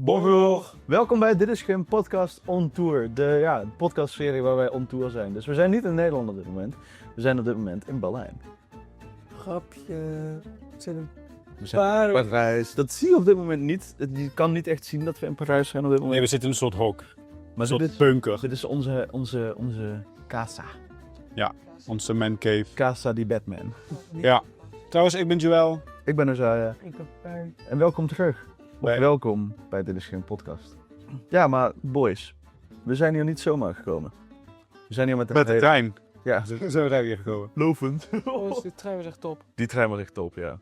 Bonjour! Welkom bij Dit is geen podcast on tour. De podcastserie waar wij on tour zijn. Dus we zijn niet in Nederland op dit moment. We zijn op dit moment in Berlijn. Grapje. Het zijn een We zijn paar... in Parijs. Dat zie je op dit moment niet. Je kan niet echt zien dat we in Parijs zijn op dit moment. Nee, we zitten in een soort hok. Maar Een dit soort is, bunker. dit is onze casa. Onze mancave. Casa di Batman. Ja. Trouwens, ik ben Joël. Ik ben Uzaya. Ik heb pijn. En welkom terug. Bij- Welkom bij Dit is geen podcast. Ja, maar boys. We zijn hier niet zomaar gekomen. We zijn hier met Met de trein. Ja, Zo zijn we daar weer gekomen. lovend. Oh, de trein was echt top. Die trein was echt top, ja.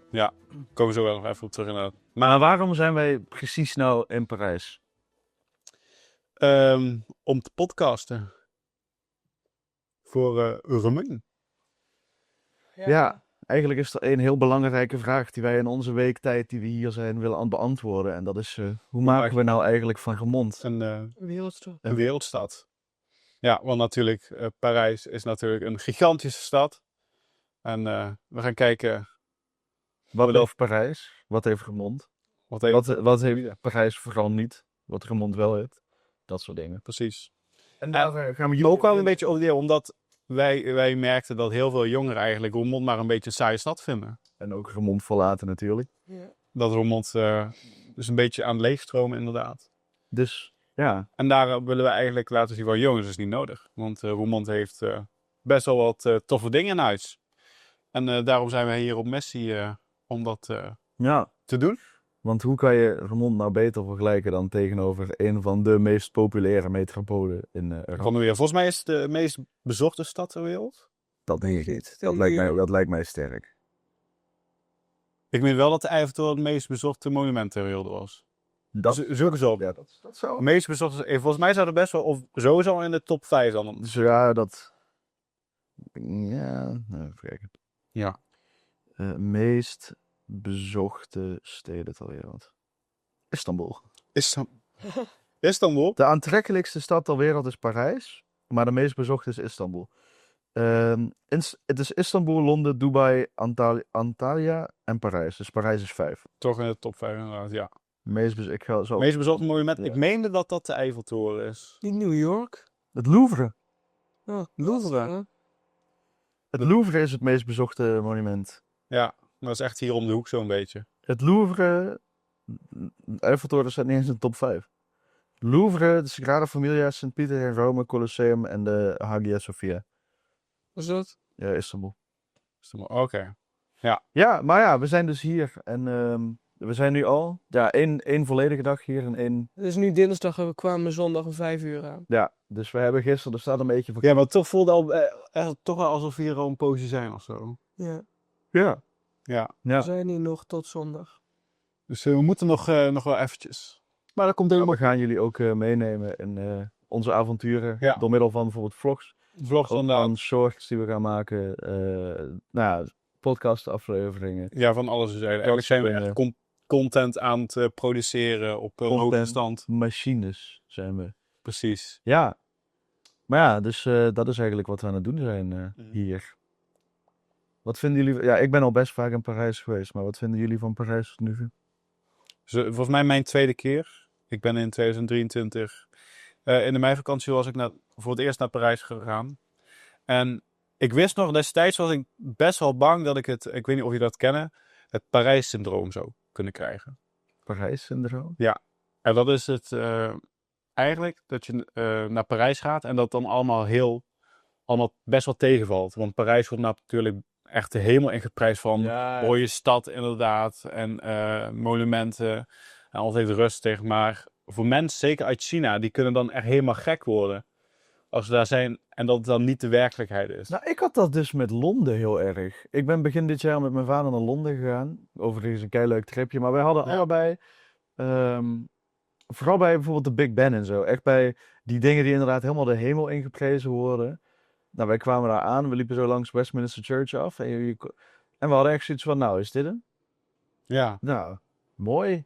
Komen we zo wel nog even op terug inderdaad. Maar waarom zijn wij precies nou in Parijs? Om te podcasten. Voor Romein. Ja, eigenlijk is er één heel belangrijke vraag die wij in onze weektijd die we hier zijn willen aan beantwoorden. En dat is, hoe maken we nou eigenlijk van Remond? Een Wereldstad. wereldstad. Ja, want natuurlijk, Parijs is natuurlijk een gigantische stad. En we gaan kijken Wat heeft Parijs? Wat heeft Remond? Wat heeft Parijs vooral niet? Wat Remond wel heeft? Dat soort dingen. Precies. En daar, daar gaan we Maar ook wel een beetje over omdat wij merkten dat heel veel jongeren eigenlijk Roermond maar een beetje een saaie stad vinden. En ook Remond verlaten natuurlijk. Ja. Dat Roermond dus een beetje aan het leegstromen inderdaad. Dus ja, En daar willen we eigenlijk laten zien van jongens, dat is niet nodig. Want Roermond heeft best wel wat toffe dingen in huis. En daarom zijn wij hier op Messi om dat ja. te doen. Want hoe kan je Remond nou beter vergelijken dan tegenover een van de meest populaire metropolen in Europa? Volgens mij is het de meest bezochte stad ter wereld. Dat denk ik niet. Dat Dat lijkt mij sterk. Ik weet wel dat de Eiffeltoren het meest bezochte monument ter wereld was. Zulke zo. Ja, dat zou. Het meest bezochte, volgens mij zou het best wel, of sowieso in de top 5 dan. Dus ja, dat. Ja, nou, even kijken. Ja. Meest bezochte steden ter wereld. Istanbul. Istanbul? De aantrekkelijkste stad ter wereld is Parijs, maar de meest bezochte is Istanbul. Het is Istanbul, Londen, Dubai, Antalya en Parijs. Dus Parijs is 5. Toch in de top 5 inderdaad, ja. Ik ga zo. Het meest bezochte monument, Ja. ik meende dat dat de Eiffeltoren is. Niet New York. Het Louvre. Oh, Louvre. Ja. Het Louvre is het meest bezochte monument. Ja, maar dat is echt hier om de hoek zo'n beetje. Het Louvre, de Eiffeltoren staat niet eens in de top 5. Louvre, de Sagrada Familia, Sint-Pieter in Rome, Colosseum en de Hagia Sophia. Was dat? Ja, Istanbul. Oké. Ja, maar ja, we zijn dus hier en we zijn nu al één volledige dag hier en één. Het is nu dinsdag en we kwamen zondag om 5 uur aan. Ja, dus we hebben gisteren, er staat een beetje van. Ja, maar toch voelde al echt toch wel alsof we hier al een poosje zijn of zo. Ja. Ja. Ja. We Ja. zijn hier nog tot zondag. Dus we moeten nog wel eventjes. Maar dat komt We helemaal gaan jullie ook meenemen in onze avonturen Ja. door middel van bijvoorbeeld vlogs. vlogs Ook inderdaad. van shorts die we gaan maken. Podcastafleveringen. Ja, van alles is eigenlijk zijn we echt springen. content aan het produceren op hoge Content. stand. Machines zijn we. Precies. Ja. Maar ja, dus dat is eigenlijk wat we aan het doen zijn Mhm. hier. Wat vinden jullie... Ja, ik ben al best vaak in Parijs geweest, maar wat vinden jullie van Parijs tot nu toe? Dus, volgens mij mijn tweede keer. Ik ben in 2023. In de meivakantie was ik voor het eerst naar Parijs gegaan. En ik wist nog, destijds was ik best wel bang dat ik het, ik weet niet of je dat kennen, het Parijs-syndroom zou kunnen krijgen. Parijs-syndroom? En dat is het eigenlijk, dat je naar Parijs gaat en dat dan allemaal best wel tegenvalt. Want Parijs wordt natuurlijk echt de hemel ingeprijsd van mooie stad inderdaad en monumenten en altijd rustig. Maar voor mensen, zeker uit China, die kunnen dan echt helemaal gek worden als ze daar zijn en dat het dan niet de werkelijkheid is. Nou, ik had dat dus met Londen heel erg. Ik ben begin dit jaar met mijn vader naar Londen gegaan. Overigens een keileuk tripje. Maar wij hadden Ja. allebei... vooral bij bijvoorbeeld de Big Ben en zo. Echt bij die dingen die inderdaad helemaal de hemel ingeprezen worden. Nou, wij kwamen daar aan. We liepen zo langs Westminster Church af. En we hadden echt zoiets van, nou, is dit hem? Ja. Nou, mooi.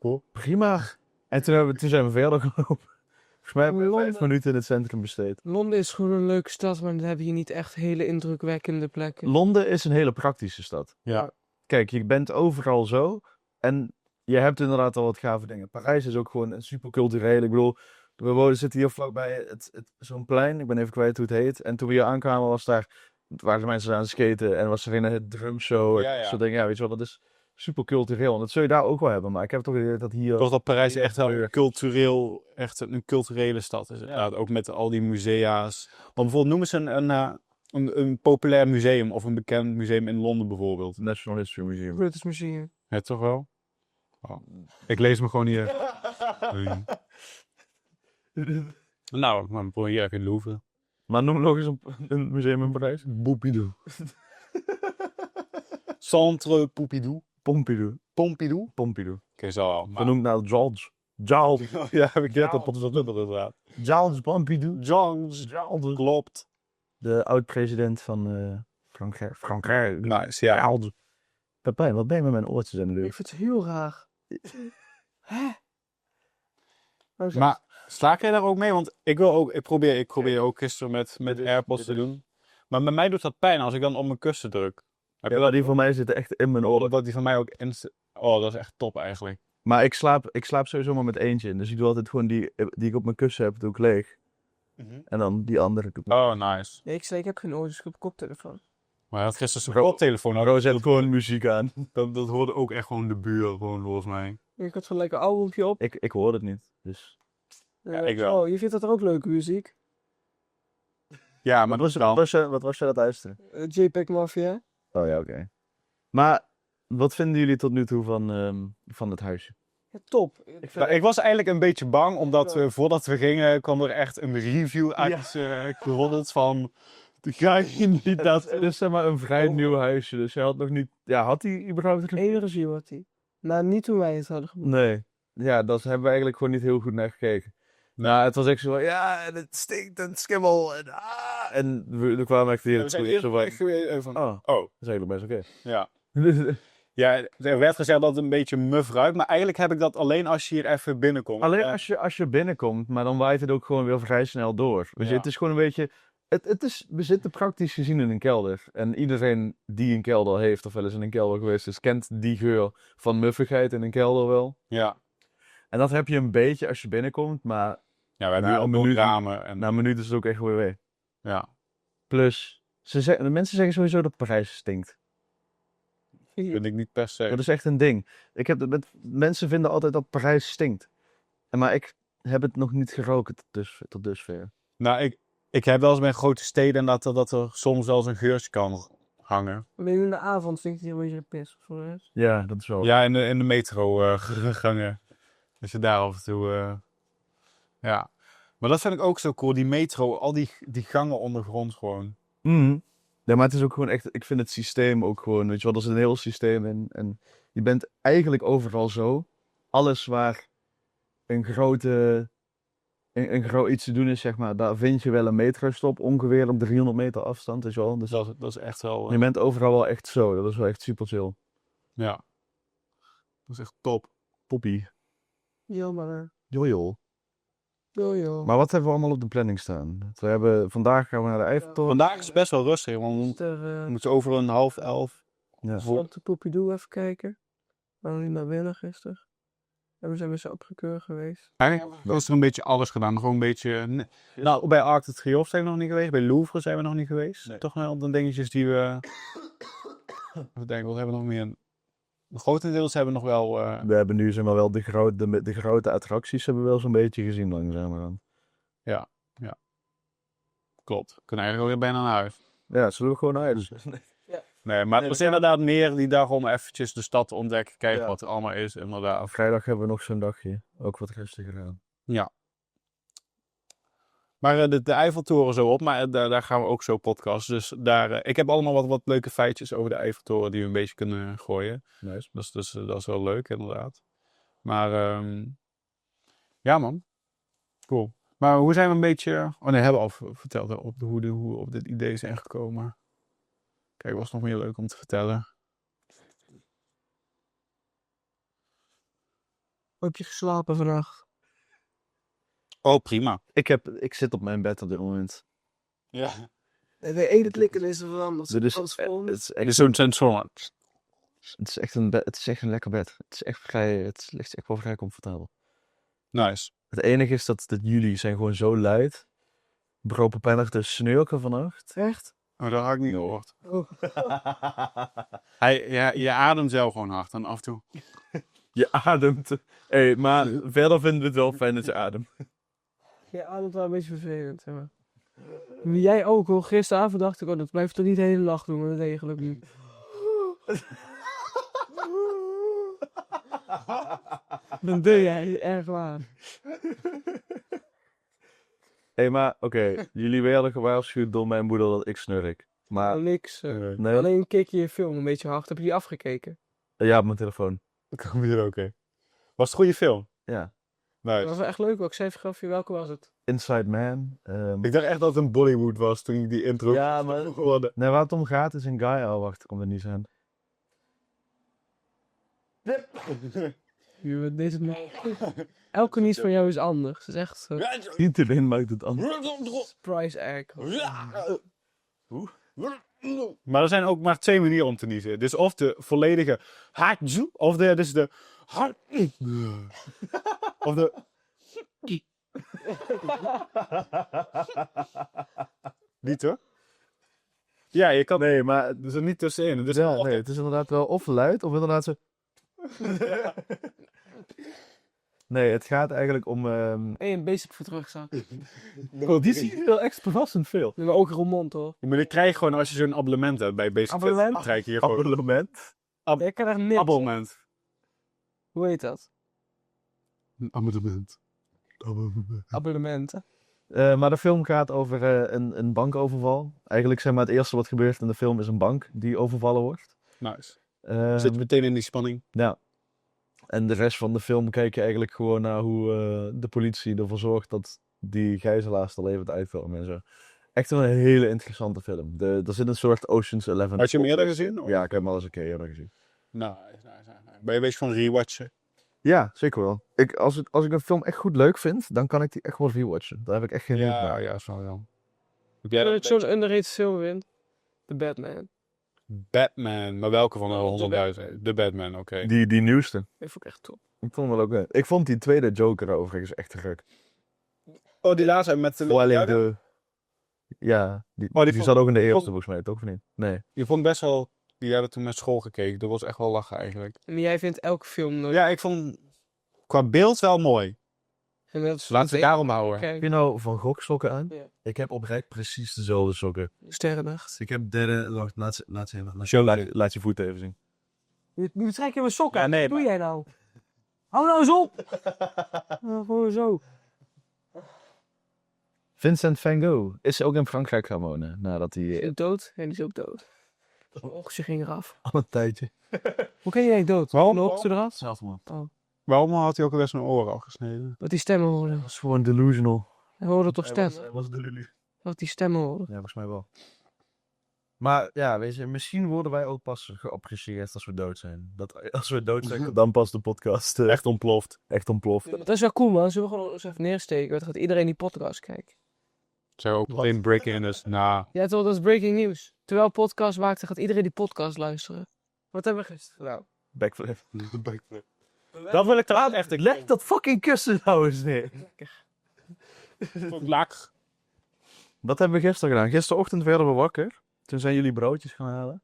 Cool. Prima. En toen zijn we verder gelopen. Volgens mij hebben we Londen. 5 minuten in het centrum besteed. Londen is gewoon een leuke stad, maar dan heb je niet echt hele indrukwekkende plekken. Londen is een hele praktische stad. Ja. Kijk, je bent overal zo. En je hebt inderdaad al wat gave dingen. Parijs is ook gewoon een super cultureel. Ik bedoel, zitten hier vlakbij zo'n plein. Ik ben even kwijt hoe het heet. En toen we hier aankwamen waren er mensen aan het skaten. En was er een drumshow. Ja, En ja. soort dingen. Ja, weet je wel, dat is super cultureel. En dat zul je daar ook wel hebben. Maar ik heb toch het idee dat hier... Toch dat Parijs Ja, echt wel leuk. cultureel, echt een culturele stad is. Inderdaad. Ook met al die musea's. Want bijvoorbeeld noem eens een populair museum of een bekend museum in Londen bijvoorbeeld. National History Museum. British Museum. Ja, toch wel? Oh. Ik lees me gewoon hier. Nou, maar probeer even in Louvre. Maar noem nog eens een museum in Parijs. Pompidou. Centre Pompidou. Pompidou. Pompidou? Pompidou. Oké, zo wel. Maar... Genoemd naar George. George. Ja, heb ik net op het inderdaad. George Pompidou. George. Klopt. De oud-president van Frankrijk. Nice, ja. George. Pepijn, wat ben je met mijn oortjes aan de Ik deur? vind het heel raar. Hè? Oh, zo. Maar sla jij daar ook mee? Want ik probeer ook gisteren met AirPods te doen. Maar bij mij doet dat pijn als ik dan op mijn kussen druk. Heb je Ja, dat? die van mij zitten echt in mijn oren. Dat die van mij ook in. Oh, dat is echt top eigenlijk. Maar ik slaap sowieso maar met eentje in. Dus ik doe altijd gewoon die ik op mijn kussen heb, doe ik leeg. En dan die andere doe ik. Oh, nice. Nee, ik heb geen oortjes, ik heb een koptelefoon. Maar hij had gisteren zijn Ro- koptelefoon. Roos zet gewoon muziek aan. Dat hoorde ook echt gewoon de buur, gewoon volgens mij. Ik had zo'n lekker albumje op. Ik hoor het niet. Dus. Ja, ik wel. Oh, je vindt dat er ook leuke muziek? Ja, maar Wat was je dat luisteren? JPEG Mafia. Oh ja, oké. Maar wat vinden jullie tot nu toe van het huisje? Ja, top. Ik was eigenlijk een beetje bang, omdat voordat we gingen, kwam er echt een review uitgerold van... Ga je niet dat... Het is zeg maar een vrij nieuw huisje, dus hij had nog niet... Ja, had hij überhaupt... Eén review had hij. Nou, niet toen wij het hadden gemaakt. Nee. Ja, daar hebben we eigenlijk gewoon niet heel goed naar gekeken. Nou, het was echt zo van, ja, en het stinkt en schimmel en En we kwamen echt hier We zijn zo van, eerst even van... oh, Oh, dat is eigenlijk best oké. ja. Ja, er werd gezegd dat het een beetje muf ruikt, maar eigenlijk heb ik dat alleen als je hier even binnenkomt. Alleen als je binnenkomt, maar dan waait het ook gewoon weer vrij snel door. Dus Ja. het is gewoon een beetje... we zitten praktisch gezien in een kelder. En iedereen die een kelder heeft of wel eens in een kelder geweest is, kent die geur van muffigheid in een kelder wel. Ja. En dat heb je een beetje als je binnenkomt, maar Ja, we hebben Na nu een al minuut- ramen en... na een minuut is het ook echt weer weg. Ja. Plus, de mensen zeggen sowieso dat Parijs stinkt. Vind ik niet per se. Dat is echt een ding. Mensen vinden altijd dat Parijs stinkt. Maar ik heb het nog niet geroken tot dusver. Nou, ik heb wel eens bij grote steden dat er soms wel eens een geurtje kan hangen. Alleen in de avond stinkt hij een beetje pis of zo. Ja, dat is wel. Ja, in de metro gangen. Als je daar af en toe... ja. Maar dat vind ik ook zo cool, die metro, al die gangen ondergrond gewoon. Mhm. Ja, maar het is ook gewoon echt, ik vind het systeem ook gewoon, weet je wel, er zit een heel systeem in. En je bent eigenlijk overal zo. Alles waar een groot iets te doen is, zeg maar, daar vind je wel een metrostop, ongeveer op 300 meter afstand, weet je wel. Dus Dat is echt wel... je bent overal wel echt zo, dat is wel echt super chill. ja. Dat is echt top. Poppie. Jammer. Jojo. Jojo. Maar wat hebben we allemaal op de planning staan? Vandaag gaan we naar de Eiffeltoren. Vandaag is het best wel rustig, want we moeten over een 10:30. Ja. Want de Poepidou even kijken. Waarom niet naar binnen gisteren? En we zijn weer zo opgekeurd geweest. Eigenlijk was er een beetje alles gedaan. Gewoon een beetje... Nou, bij Arc de Triomphe zijn we nog niet geweest. Bij Louvre zijn we nog niet geweest. Nee. Toch wel de dingetjes die we... Even denken, wat hebben we nog meer? Grotendeels hebben we nog wel... We hebben nu zeg maar wel de grote attracties hebben we wel zo'n beetje gezien langzamerhand. Klopt. We kunnen eigenlijk alweer bijna naar huis. Ja, zullen we gewoon naar huis? Nee, maar het was inderdaad meer die dag om eventjes de stad te ontdekken. Kijken Ja. wat er allemaal is, inderdaad. Vrijdag hebben we nog zo'n dagje. Ook wat rustiger aan. Ja. Maar de Eiffeltoren zo op, maar daar gaan we ook zo podcasten. Dus daar, ik heb allemaal wat leuke feitjes over de Eiffeltoren die we een beetje kunnen gooien. Nice. Dat is wel leuk, inderdaad. Maar ja, man. Cool. Maar hoe zijn we een beetje... Oh nee, hebben we al verteld hè, hoe we op dit idee zijn gekomen. Kijk, was nog meer leuk om te vertellen. Hoe heb je geslapen vannacht? Oh, prima. Ik zit op mijn bed op dit moment. Ja. De ene klikken is er veranderd. Dit is, Alles vol. het is Het echt, is zo'n Het is echt een lekker bed. Het ligt echt wel vrij comfortabel. Nice. Het enige is dat jullie zijn gewoon zo luid. Bro Pepijn ligt te snurken vannacht. Echt? Oh, dat had ik niet gehoord. Oh. Je ademt zelf gewoon hard en af en toe. Je ademt. Maar verder vinden we het wel fijn dat je ademt. Ja, ademt wel een beetje vervelend, zeg maar. Jij ook hoor. Gisteravond dacht ik, dat blijft toch niet de hele nacht doen, maar dat deed je gelukkig niet. Dan doe jij erg waar. Maar oké. Jullie werden gewaarschuwd door mijn moeder dat ik snurk. Maar Niks. nee, Alleen keek je je film een beetje hard. Heb je die afgekeken? ja, op mijn telefoon. Oké. Was het een goede film? Ja. Dat Nice. was wel echt leuk ook. Ik zei even gaf je welke was het? Inside Man. Ik dacht echt dat het een Bollywood was toen ik die intro Ja, maar... hoorde. Nee, waar het om gaat is een guy... Oh, wacht. Ik kom er niet aan. Deze elke niet van jou is anders. Het is echt zo. Iedereen maakt het anders. Surprise egg. Maar er zijn ook maar 2 manieren om te niezen. Dus of de volledige haatju, of dus de of de niet hoor. Ja, je kan. Nee, maar... Er zit niet tussenin. Dus Ja, nee, het is inderdaad wel of luid, of inderdaad zo... Nee, het gaat eigenlijk om... Een basic voor terugzaan. Die zie je wel echt verrassend veel. Maar ook Roermond hoor. Maar die krijg je gewoon als je zo'n abonnement hebt bij Basic Fit. Abonnement? Krijg je hier gewoon Abonnement. Ik kan echt niks. abonnement. Hoe heet dat? Een abonnement. Abonnementen. Maar de film gaat over een bankoverval. Eigenlijk zeg maar het eerste wat gebeurt in de film is een bank die overvallen wordt. Nice. Ehm, Zit je meteen in die spanning. Ja. En de rest van de film kijk je eigenlijk gewoon naar hoe de politie ervoor zorgt dat die gijzelaars er levend uitkomen en zo. Echt een hele interessante film. Er zit een soort Ocean's 11. Had je hem eerder gezien? Of? Ja, ik heb hem al eens een keer eerder gezien. Nice. Ben je een beetje van rewatchen? Ja, zeker wel. Als ik een film echt goed leuk vind, dan kan ik die echt wel rewatchen. Daar heb ik echt geen moeite mee. Ja, zo wel. Heb Ik jij vind dat het zo'n underrated film win. The Batman. Batman, maar welke van de 100.000? De Batman, oké. Die nieuwste. Die vond ik echt top. Ik vond hem wel ook. Ik vond die tweede Joker overigens echt te gek. Oh, die laatste met de... Vooral alleen de... Ja, die vond- zat ook in de eerste vond- volgens mij, toch of niet? Nee. Die vond ik best wel... Die hadden toen met school gekeken. Dat was echt wel lachen eigenlijk. En jij vindt elke film leuk. Ja, ik vond qua beeld wel mooi. En dat is Laten we daarom houden. Heb Kijk, je nou Van Gogh sokken aan? Ja. Ik heb oprecht precies dezelfde sokken. Sterrennacht. Ik heb derde... Wacht, laat ze even. Show Laat je voet even zien. Nu trek je mijn sokken Ja, uit. nee, Wat doe jij nou? Hou nou eens op! Gewoon zo. Vincent van Gogh is ook in Frankrijk gaan wonen. Nadat hij Is hij dood? En die is ook dood. Ze ging eraf. al een tijdje... Hoe kan je eigenlijk dood? Waarom? Lopen ze eraf? Zelf man. Waarom had hij ook alweer zijn oren afgesneden? Dat die stemmen hoorden. Dat is gewoon delusional. Hij hoorde toch stemmen? Hij was delusional. Dat die stemmen hoorden. Ja, volgens mij wel. Maar ja, weet je, misschien worden wij ook pas geapprecieerd als we dood zijn. Als we dood zijn, dan pas de podcast Echt ontploft. echt ontploft. Dat is wel cool man. Zullen we gewoon eens even neersteken? Want dan gaat iedereen die podcast kijken. Zou ook alleen break-in is. Nou, Ja toch, dat is breaking news. Terwijl podcast maakt, dan gaat iedereen die podcast luisteren. Wat hebben we gisteren gedaan? Backflip. dat wil ik te echt. Ik Leg dat fucking kussen nou eens neer. laag. Wat hebben we gisteren gedaan? Gisterochtend werden we wakker. Toen zijn jullie broodjes gaan halen.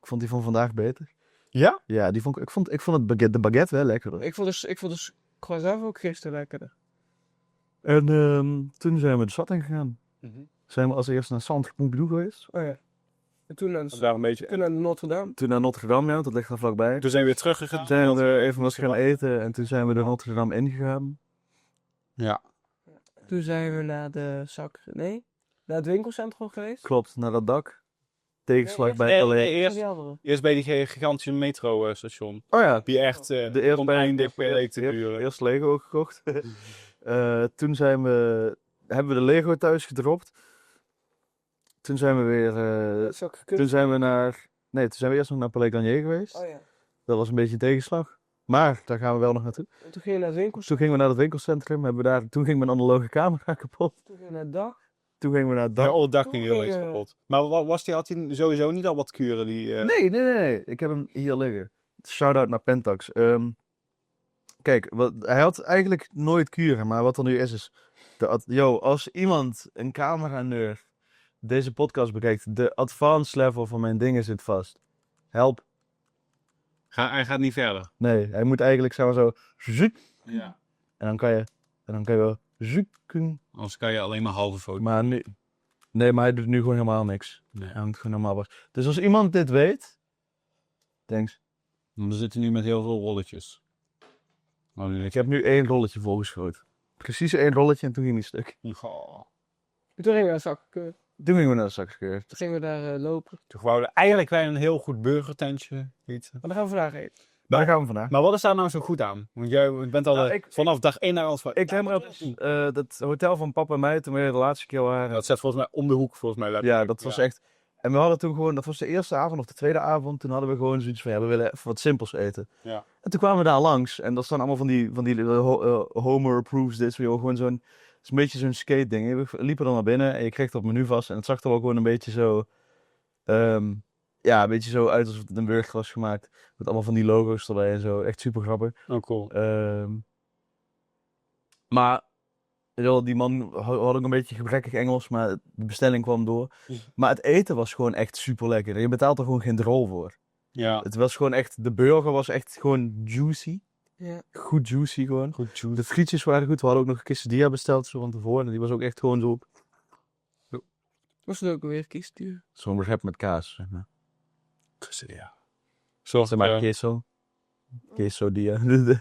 Ik vond die van vandaag beter. Ja? Ja, ik vond het de baguette wel lekkerder. Ik vond dus croissant ook gisteren lekkerder. En toen zijn we de stad in gegaan. Zijn we als eerst naar Centre Pompidou geweest. Oh ja. En toen naar, Daar een beetje. toen naar Notre Dame. Toen naar Notre Dame, ja, dat ligt er vlakbij. Toen zijn we weer teruggegaan. Toen zijn we er even wat gaan eten en toen zijn we de Notre Dame ingegaan. Ja. Toen zijn we naar naar het winkelcentrum geweest. Klopt, naar dat dak. Tegenslag Nee, bij LA. eerst, Die andere. eerst bij die gigantische metrostation. Oh ja, Die echt de eerste oneindig leek te duren. Eerst Lego gekocht. Toen hebben we de Lego thuis gedropt. Toen zijn we weer... Dat is ook gekund. toen zijn we naar... Nee, toen zijn we eerst nog naar Palais Garnier geweest. Oh ja. Dat was een beetje een tegenslag. Maar daar gaan we wel nog naartoe. En toen ging je naar het winkelcentrum. Toen gingen we naar het winkelcentrum. Toen ging mijn analoge camera kapot. Toen ging je naar het dak. Toen gingen we naar het dak. Ja, oh, dak ging heel Oei, eens kapot. Maar had hij sowieso niet al wat kuren? Nee. Ik heb hem hier liggen. Shout-out naar Pentax. Kijk, hij had eigenlijk nooit kuren, maar wat er nu is... als iemand, een camera-nerd, deze podcast bekijkt, de advanced level van mijn dingen zit vast. Help. Hij gaat niet verder. Nee, hij moet eigenlijk zo... Zoek, Ja. en dan kan je wel zoeken. Anders kan je alleen maar halve foto. Maar nu... Nee, maar hij doet nu gewoon helemaal niks. Nee. Hij moet gewoon normaal vast. Dus als iemand dit weet... Thanks. We zitten nu met heel veel rolletjes. Ik heb nu 1 rolletje volgeschoten. Precies 1 rolletje en toen ging hij stuk. Goh. Toen gingen we naar Zakken. Toen gingen we naar de zakskeur. Toen gingen we daar lopen. Toen wouden eigenlijk wij een heel goed burgertentje eten. Maar dan gaan we vandaag eten. Daar gaan we vandaag. Maar wat is daar nou zo goed aan? Want jij bent al vanaf dag 1 naar ons van... Ik heb dat hotel van papa en mij toen we de laatste keer waren. Dat zat volgens mij om de hoek, volgens mij. Ja, dat was echt... En we hadden toen gewoon... Dat was de eerste avond of de tweede avond. Toen hadden we gewoon zoiets van... Ja, we willen even wat simpels eten. Ja. En toen kwamen we daar langs. En dat staan allemaal van die Homer approves this. Gewoon zo'n... Het is een beetje zo'n skate ding. We liepen dan naar binnen en je kreeg dat menu vast. En het zag er wel gewoon een beetje zo... ja, een beetje zo uit alsof het een burger was gemaakt. Met allemaal van die logo's erbij en zo. Echt super grappig. Oh, cool. Maar die man had ook een beetje gebrekkig Engels, maar de bestelling kwam door. Maar het eten was gewoon echt super lekker. Je betaalt er gewoon geen drol voor. Ja. Het was gewoon echt, de burger was echt gewoon juicy. Ja. Goed juicy gewoon. Goed juice. De frietjes waren goed. We hadden ook nog een quesadilla besteld zo van tevoren. En die was ook echt gewoon zo. Was het ook weer kiesduur? Zo'n recept met kaas, zeg maar. Ja. Zoals Zeg maar queso. Quesodilla. Geen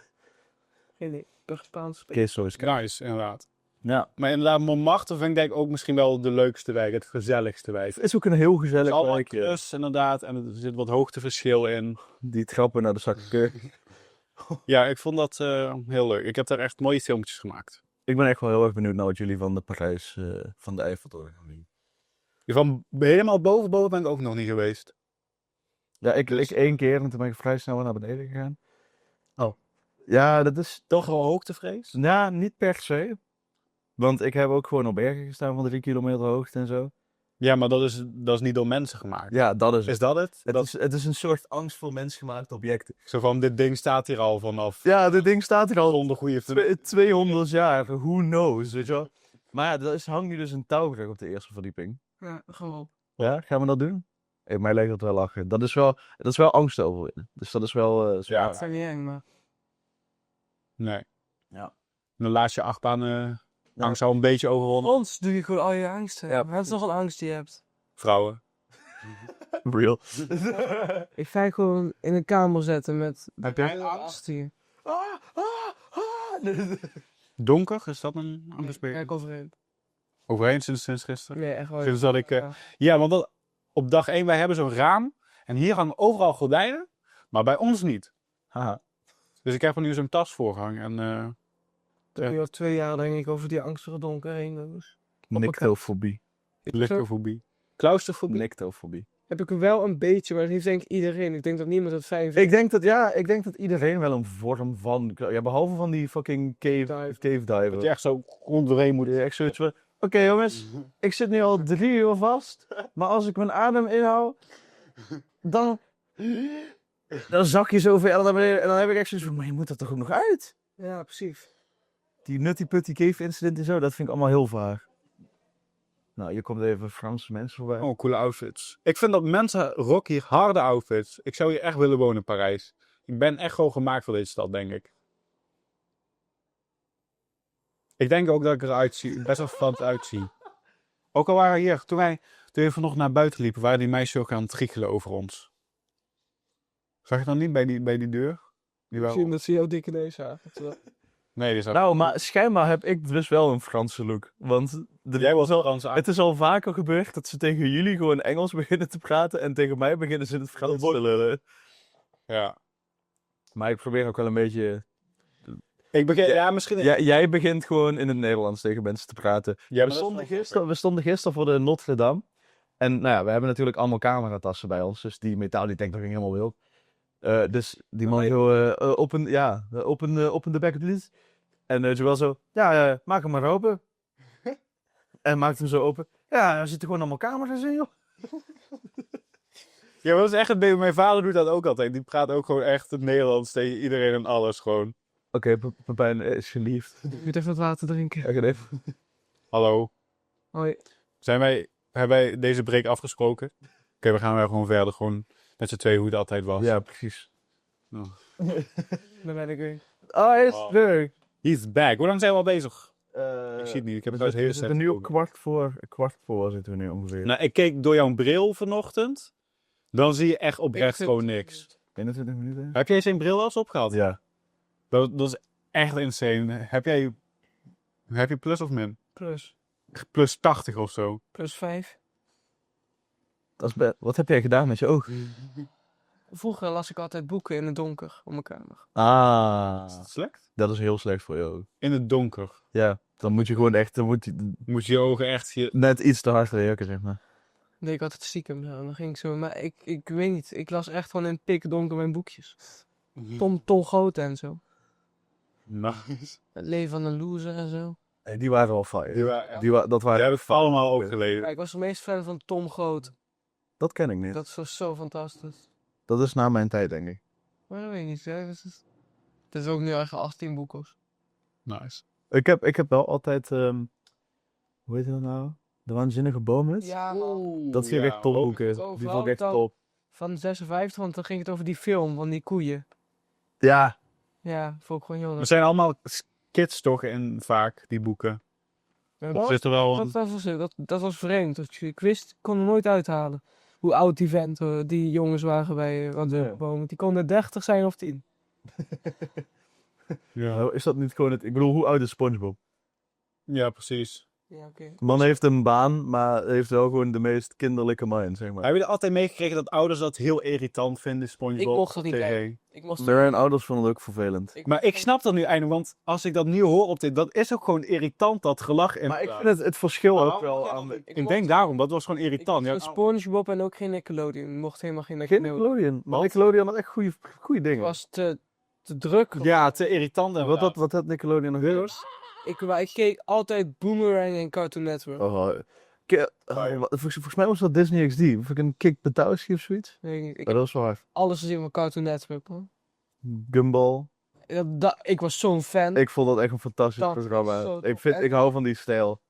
idee. Spaans. Queso is kaas. Nice, inderdaad. Ja. Maar inderdaad, Montmartre vind ik denk ik ook misschien wel de leukste wijk, het gezelligste wijk. Het is ook een heel Het gezellig is allemaal wijkje. klus, inderdaad, en er zit wat hoogteverschil in. Die trappen naar de zakkeur. Ja, ik vond dat heel leuk. Ik heb daar echt mooie filmpjes gemaakt. Ik ben echt wel heel erg benieuwd naar wat jullie van de Parijs, van de Eiffeltoren gaan doen. Van helemaal boven ben ik ook nog niet geweest. Ja, ik Dus- 1 keer en toen ben ik vrij snel naar beneden gegaan. Oh. Ja, dat is... Toch wel hoogtevrees? Ja, niet per se. Want ik heb ook gewoon op bergen gestaan van 3 kilometer hoogte en zo. Ja, maar dat is niet door mensen gemaakt. Ja, dat is Is het. dat het? Het is een soort angst voor mensgemaakte objecten. Zo van, dit ding staat hier al vanaf Ja, dit ding staat er al zonder goede... 200 jaar. Who knows, weet je wel. Maar ja, hangt nu dus een touwbrug op de eerste verdieping. Ja, gewoon. Ja, gaan we dat doen? Mij lijkt dat wel lachen. Dat is wel angst overwinnen. Dus dat is wel... Ja. Dat is niet eng, maar... Nee. Ja. Dan laat je achtbaan angst al een beetje overwonnen. Ons doe je gewoon al je angsten. Ja, Wat is nog een angst die je hebt? Vrouwen. Real. Ik ga je gewoon in een kamer zetten met... Heb jij angst? hier. Donker, is dat een Ja, bespreking? ik overheen. Overheen sinds gisteren? Nee, echt wel. Sinds dat ik... Ja. Ja, want op dag 1, wij hebben zo'n raam. En hier hangen overal gordijnen. Maar bij ons niet. Haha. Dus ik heb er nu zo'n tas voor gehangen. En Ik ben al 2 jaar denk ik over die angstige donker heen. Dus. Nictofobie. lictofobie. Claustrofobie. Nictofobie. Heb ik er wel een beetje, maar dat heeft denk ik iedereen. Ik denk dat niemand het fijn vindt. Ik denk dat iedereen wel een vorm van... Ja, behalve van die fucking cave diver. Dat je echt zo ronddoorheen moet. Echt zoiets van... Oké jongens, ik zit nu al 3 uur vast. Maar als ik mijn adem inhoud... Dan zak je zoveel naar beneden. En dan heb ik echt zoiets van... Maar je moet er toch ook nog uit? Ja, precies. Die Nutty Putty Cave incident en zo, dat vind ik allemaal heel vaag. Nou, hier komt even Franse mensen voorbij. Oh, coole outfits. Ik vind dat mensen rocken hier harde outfits. Ik zou hier echt willen wonen in Parijs. Ik ben echt gewoon gemaakt voor deze stad, denk ik. Ik denk ook dat ik eruit zie, best wel verstand uitzie. Ook al waren hier, toen we vanochtend naar buiten liepen, waren die meisjes ook aan het giechelen over ons. Zag je dan niet bij die deur? Die waren... Misschien dat ze jouw dikke neus zagen. Nee, die zag... Nou, maar schijnbaar heb ik dus wel een Franse look. Want Jij was wel Frans aan. het is al vaker gebeurd dat ze tegen jullie gewoon Engels beginnen te praten. En tegen mij beginnen ze in het Frans te lullen. Ja. Maar ik probeer ook wel een beetje... Ik begin... Ja, misschien... Jij begint gewoon in het Nederlands tegen mensen te praten. Ja, We stonden gisteren voor de Notre Dame. En nou ja, we hebben natuurlijk allemaal cameratassen bij ons. Dus die metaaldetector ging helemaal wild. Dus die man zo, open de back please. En Joël zo, ja, maak hem maar open. En maakt hem zo open. Ja, er zitten gewoon allemaal camera's in, joh. Ja, maar dat is echt het ding. Mijn vader doet dat ook altijd. Die praat ook gewoon echt het Nederlands tegen iedereen en alles gewoon. Oké, Pepijn is geliefd. Ik moet even wat water drinken. Ja, even. Hallo. Hoi. Hebben wij deze break afgesproken? Oké, we gaan weer gewoon verder. Gewoon met z'n tweeën hoe het altijd was. Ja, precies. Dan ben ik weer. Oh, hij is Wow. er. He's back. Hoe lang zijn we al bezig? Ik zie het niet. Ik heb het uit We heel zitten nu op kwart voor zitten we nu ongeveer. Nou, ik keek door jouw bril vanochtend. Dan zie je echt oprecht Ik gewoon vind- niks. 21 minuten? Heb jij zijn bril al eens opgehaald? Ja. Dat is echt insane. Heb je plus of min? Plus 80 of zo. Plus 5. Dat is Wat heb jij gedaan met je oog? Vroeger las ik altijd boeken in het donker op mijn kamer. Ah, Is dat slecht? dat is heel slecht voor je oog. In het donker. Ja, dan moet je gewoon echt, dan moet je Moet je ogen echt... net iets te hard werken, zeg maar. Nee, ik had het stiekem zo. Dan ging ik zo. Maar ik weet niet. Ik las echt gewoon in pikdonker mijn boekjes. Tom Grote en zo. Nice. Het leven van een loser en zo. Nee, die waren wel fire. Die Dat waren heb ik allemaal opgelezen. Ja, ik was het meest fan van Tom Grote. Dat ken ik niet. Dat was zo fantastisch. Dat is na mijn tijd, denk ik. Maar dat weet ik niet. Het is ook nu eigenlijk 18 boeken. Nice. Ik heb wel altijd, hoe heet dat nou? De Waanzinnige Boomhut? Ja, man. Dat vind ik echt topboeken. ook Die vond ik echt dan- top. Van 56, want dan ging het over die film van die koeien. Ja, Ja, vond ik gewoon heel Het leuk. zijn allemaal kids toch in vaak, die boeken. Maar Of zit er wel een... dat was vreemd. Ik kon er nooit uithalen. Hoe oud die vent, die jongens waren bij Ja. Bomen. Die konden 30 zijn of 10. Ja. nou, is dat niet gewoon het... Ik bedoel, hoe oud is SpongeBob? Ja, precies. Ja, oké. De man heeft een baan, maar heeft wel gewoon de meest kinderlijke mind, zeg maar. Heb je er altijd meegekregen dat ouders dat heel irritant vinden, SpongeBob? Ik mocht dat niet TV? kijken. Ik moest Mijn ouders vonden het ook vervelend. Maar ik snap dat nu eindelijk, want als ik dat nu hoor op dit, dat is ook gewoon irritant, dat gelach. Maar ik vind het verschil ook wel aan... Ik denk daarom, dat was gewoon irritant. Geen Ja, SpongeBob en ook geen Nickelodeon. Ik mocht helemaal geen Geen Nickelodeon. Nickelodeon. Maar Wat? Nickelodeon had echt goede Het dingen. was te druk. ja, te irritant. En Wat had Nickelodeon nog meer? Ik keek altijd Boomerang en Cartoon Network. Volgens mij was dat Disney XD. Of ik een Kick Batowski of zoiets. Weet ik niet. Ik Maar heb dat was wel hard. alles gezien van Cartoon Network, man. Gumball. Ik was zo'n fan. Ik vond dat echt een fantastisch Dat is programma. zo tof. Ik hou van die stijl.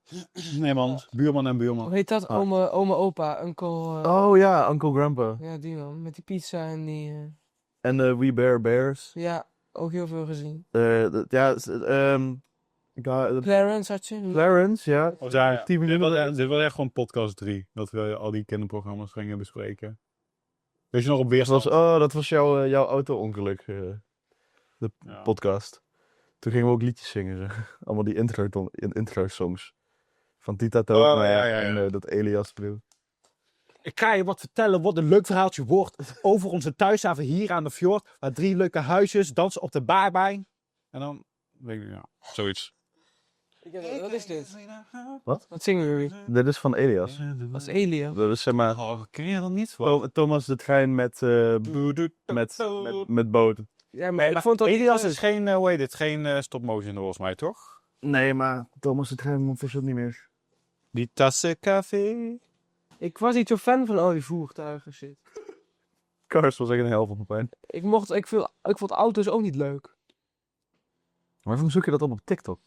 Nee man, buurman en buurman. Hoe heet dat? Ah. Oma, opa, uncle... Oh ja, Uncle Grandpa. Ja, die man. Met die pizza en die... En We Bare Bears. Ja, ook heel veel gezien. Clarence had je? Clarence, ja. Oh, ja. 10 minuten. Dit was echt gewoon podcast 3, dat we al die kinderprogramma's gingen bespreken. Weet je nog op weerstand? Dat was jouw auto-ongeluk. De Ja. podcast. Toen gingen we ook liedjes zingen. Zeg. Allemaal die intro-songs. Van Tita Toog en dat Elias bedoel. Ik ga je wat vertellen wat een leuk verhaaltje wordt over onze thuishaven hier aan de fjord. Waar 3 leuke huisjes dansen op de baarbijn. En dan, weet ik niet, ja, zoiets. Wat is dit? Wat? Wat zingen we weer? Dit is van Elias. Dat is Elia. Dat is zeg maar Oh, ken je dat niet? Thomas de Trein met boten. Ja, maar ik vond dat... Elias is geen, hoe heet het, geen stop-motion volgens mij, toch? Nee, maar Thomas de Trein is dat niet meer. Die tassencafé. Ik was niet zo fan van al die voertuigen shit. Cars was echt een hel van Pepijn. Ik vond auto's ook niet leuk. Waarom zoek je dat op TikTok?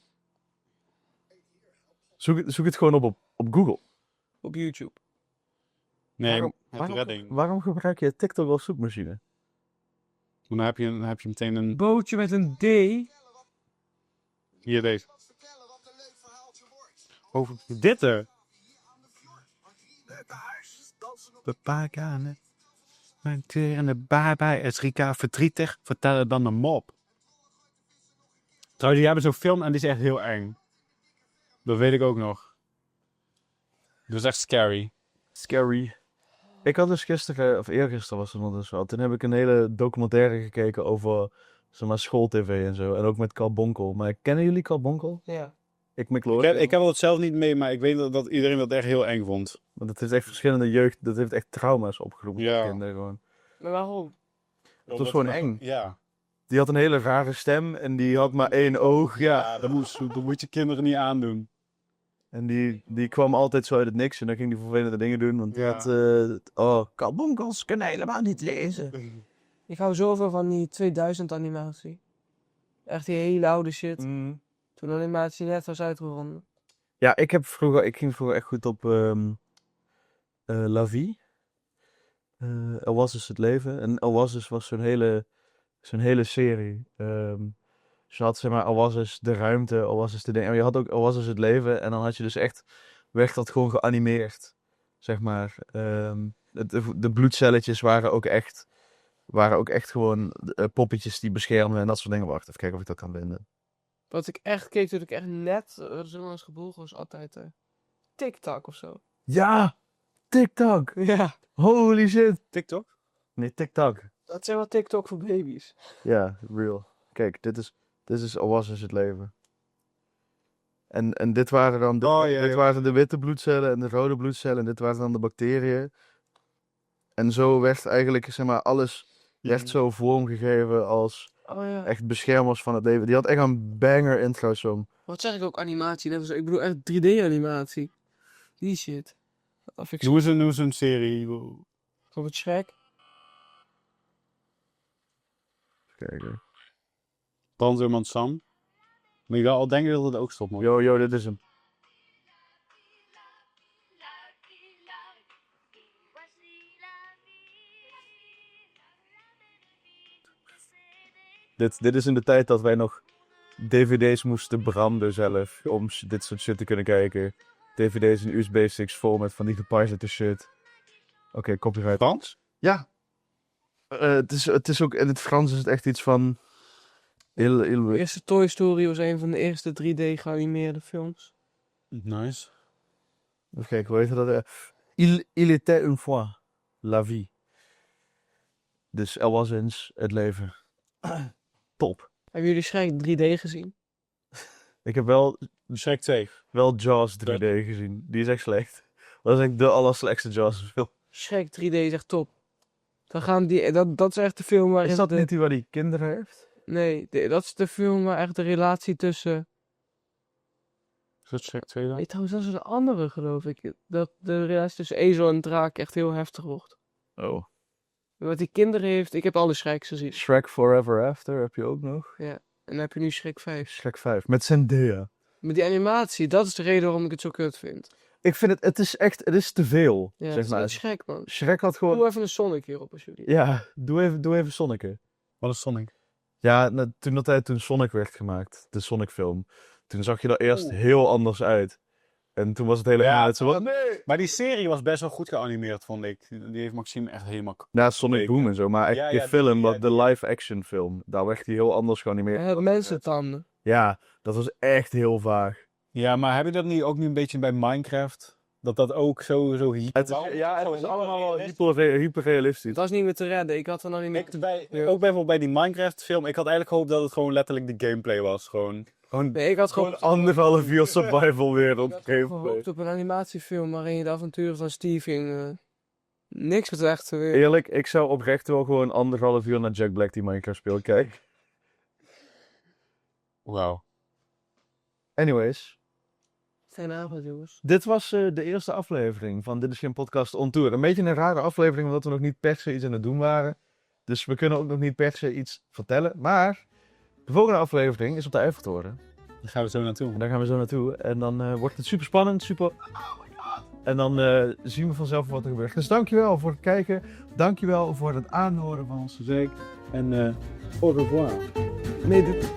Zoek het gewoon op Google. Op YouTube. Nee, het redding. Waarom gebruik je TikTok als zoekmachine? Dan heb je meteen een... Bootje met een D. Hier, deze. Over dit er. De paganen. Mijn terende baarbij is Rika verdrietig, vertellen dan een mop. Trouwens, die hebben zo'n film en die is echt heel eng. Dat weet ik ook nog. Dat is echt scary. Scary. Ik had dus gisteren, of eergisteren was het ondertussen al. Toen heb ik een hele documentaire gekeken over zeg maar, schooltv en zo. En ook met Carbonkel. Maar kennen jullie Carbonkel? Ja. Ik heb het zelf niet mee, maar ik weet dat iedereen dat echt heel eng vond. Want het heeft echt verschillende jeugd. Dat heeft echt trauma's opgeroepen. Ja. Voor kinderen gewoon. Maar waarom? Het was gewoon eng. Ja. Die had een hele rare stem en die had maar 1 oog. Ja. Ja, dat moet je kinderen niet aandoen. En die kwam altijd zo uit het niks en dan ging die vervelende dingen doen. Want karbonkels kunnen helemaal niet lezen. Ik hou zoveel van die 2000 animatie. Echt die hele oude shit. Toen animatie net was uitgevonden. Ja, ik ging vroeger echt goed op La Vie. Er was dus het leven. En Er was dus was zo'n hele serie. Dus je had zeg maar, Er was dus de ruimte, Er was dus de dingen. En je had ook Er was dus het leven. En dan had je dus echt, werd dat gewoon geanimeerd. Zeg maar. De bloedcelletjes waren ook echt gewoon poppetjes die beschermden en dat soort dingen. Wacht, even kijken of ik dat kan vinden. Wat ik echt keek toen ik echt net zo was geboren was altijd TikTok of zo. Ja! TikTok! Ja, Holy shit! TikTok? Nee, TikTok. dat zijn wel TikTok voor baby's. Ja, real. Kijk, dit is Er was dus het leven. En dit waren dan dit waren de witte bloedcellen en de rode bloedcellen. En dit waren dan de bacteriën. En zo werd eigenlijk, zeg maar, alles werd zo vormgegeven als Oh ja. echt beschermers van het leven. Die had echt een banger intro song. Wat zeg ik ook animatie? Net als, ik bedoel echt 3D animatie. Die shit. Dat vind ik zo. Noem eens een serie. Bijvoorbeeld Shrek. Even kijken. Brandweerman Sam. Moet je wel al denken dat het ook stopt, man. Yo, dit is hem. Dit is in de tijd dat wij nog dvd's moesten branden zelf om dit soort shit te kunnen kijken. Dvd's en USB-sticks vol met van die gepirated shit. Oké, copyright. Frans? Ja. Het is ook, in het Frans is het echt iets van... De eerste Toy Story was een van de eerste 3D geanimeerde films. Nice. Even kijken, hoe heet dat? Il était une fois la vie. Dus er was eens het leven. Top. Hebben jullie Shrek 3D gezien? Ik heb wel Shrek 2. Jaws 3D gezien. Die is echt slecht. Dat is echt de allerslechtste Jaws film. Shrek 3D is echt top. Dan gaan dat is echt de film waar... Is dat niet die waar die kinderen heeft? Nee, dat is de film waar echt de relatie tussen... Is dat Shrek 2 dan? Nee, trouwens, dat is een andere, geloof ik. Dat de relatie tussen ezel en draak echt heel heftig wordt. Oh. Wat die kinderen heeft... Ik heb alle Shreks gezien. Shrek Forever After heb je ook nog. En dan heb je nu Shrek 5. Shrek 5, met Zendaya. Met die animatie, dat is de reden waarom ik het zo kut vind. Ik vind het is te veel, Ja, het zeg is maar. niet Shrek, man. Shrek had gewoon... Doe even een Sonic hierop, alsjeblieft. Ja, doe even Sonic. Wat is Sonic? Ja, toen Sonic werd gemaakt, de Sonic film, toen zag je er eerst heel anders uit. En toen was het helemaal zo wat... Nee. Maar die serie was best wel goed geanimeerd, vond ik. Die heeft Maxime echt helemaal... Ja, Sonic Boom en zo, maar echt die film, de live-action film, daar werd hij heel anders geanimeerd. Hij had mensentanden. Ja, dat was echt heel vaag. Ja, maar heb je dat niet ook nu een beetje bij Minecraft? Dat ook zo hyper... Het is allemaal wel hyperrealistisch. Dat is niet meer te redden, ik had er nog niet meer... Ook bijvoorbeeld bij die Minecraft film, ik had eigenlijk gehoopt dat het gewoon letterlijk de gameplay was. Gewoon Nee, ik had gewoon 1,5 uur survival wereld. Ik had gehoopt op een animatiefilm waarin je de avonturen van Steve ging... niks wat echt weer... Eerlijk, ik zou oprecht wel gewoon 1,5 uur naar Jack Black die Minecraft speelt kijken. wauw. Anyways. Fijne avond, jongens. Dit was de eerste aflevering van Dit is geen podcast on tour. Een beetje een rare aflevering, omdat we nog niet per se iets aan het doen waren. Dus we kunnen ook nog niet per se iets vertellen. Maar de volgende aflevering is op de Eiffeltoren. Daar gaan we zo naartoe. En daar gaan we zo naartoe. En dan wordt het super spannend, super... En dan zien we vanzelf wat er gebeurt. Dus dankjewel voor het kijken. Dankjewel voor het aanhoren van ons gezeik. En au revoir. Nee, dit...